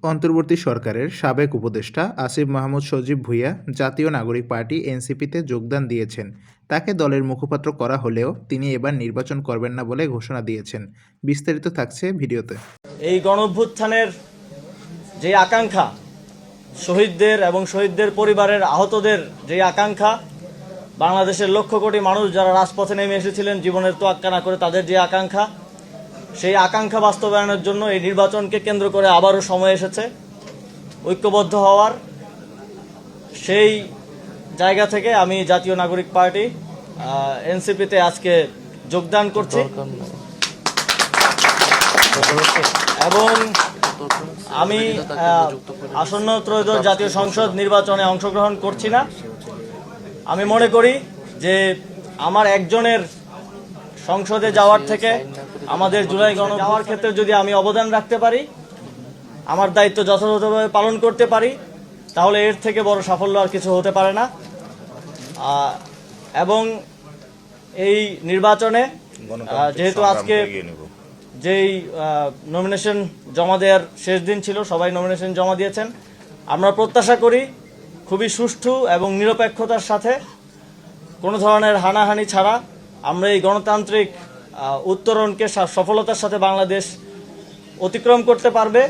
অন্তর্বর্তী সরকারের সাবেক উপদেষ্টা আসিফ মাহমুদ সজীব ভুঁইয়া জাতীয় নাগরিক পার্টি এনসিপিতে যোগদান দিয়েছেন। তাকে দলের মুখপাত্র করা হলেও তিনি এবার নির্বাচন করবেন না বলে ঘোষণা দিয়েছেন। বিস্তারিত থাকছে ভিডিওতে। এই গণঅভ্যুত্থানের যে আকাঙ্ক্ষা, শহীদদের এবং শহীদদের পরিবারের আহতদের যে আকাঙ্ক্ষা, বাংলাদেশের লক্ষ কোটি মানুষ যারা রাজপথে নেমে এসেছিলেন জীবনের তোয়াক্কা না করে, তাদের যে আকাঙ্ক্ষা, সেই আকাঙ্ক্ষা বাস্তবায়নের জন্য এই নির্বাচনকে কেন্দ্র করে আবারও সময় এসেছে ঐক্যবদ্ধ হওয়ার। সেই জায়গা থেকে আমি জাতীয় নাগরিক পার্টি এনসিপিতে আজকে যোগদান করছি এবং আমি আসন্ন ত্রয়োদশ জাতীয় সংসদ নির্বাচনে অংশগ্রহণ করছি না। আমি মনে করি যে আমার একজনের সংসদে যাওয়ার থেকে আমাদের জুলাই গণ যাওয়ার ক্ষেত্রে যদি আমি অবদান রাখতে পারি, আমার দায়িত্ব যথাযথভাবে পালন করতে পারি, তাহলে এর থেকে বড় সাফল্য আর কিছু হতে পারে না। এবং এই নির্বাচনে যেহেতু আজকে যেই নমিনেশন জমা দেওয়ার শেষ দিন ছিল, সবাই নমিনেশন জমা দিয়েছেন, আমরা প্রত্যাশা করি খুবই সুষ্ঠু এবং নিরপেক্ষতার সাথে, কোনো ধরনের হানাহানি ছাড়া আমরা এই গণতান্ত্রিক উত্তরণকে সফলতার সাথে বাংলাদেশ অতিক্রম করতে পারবে।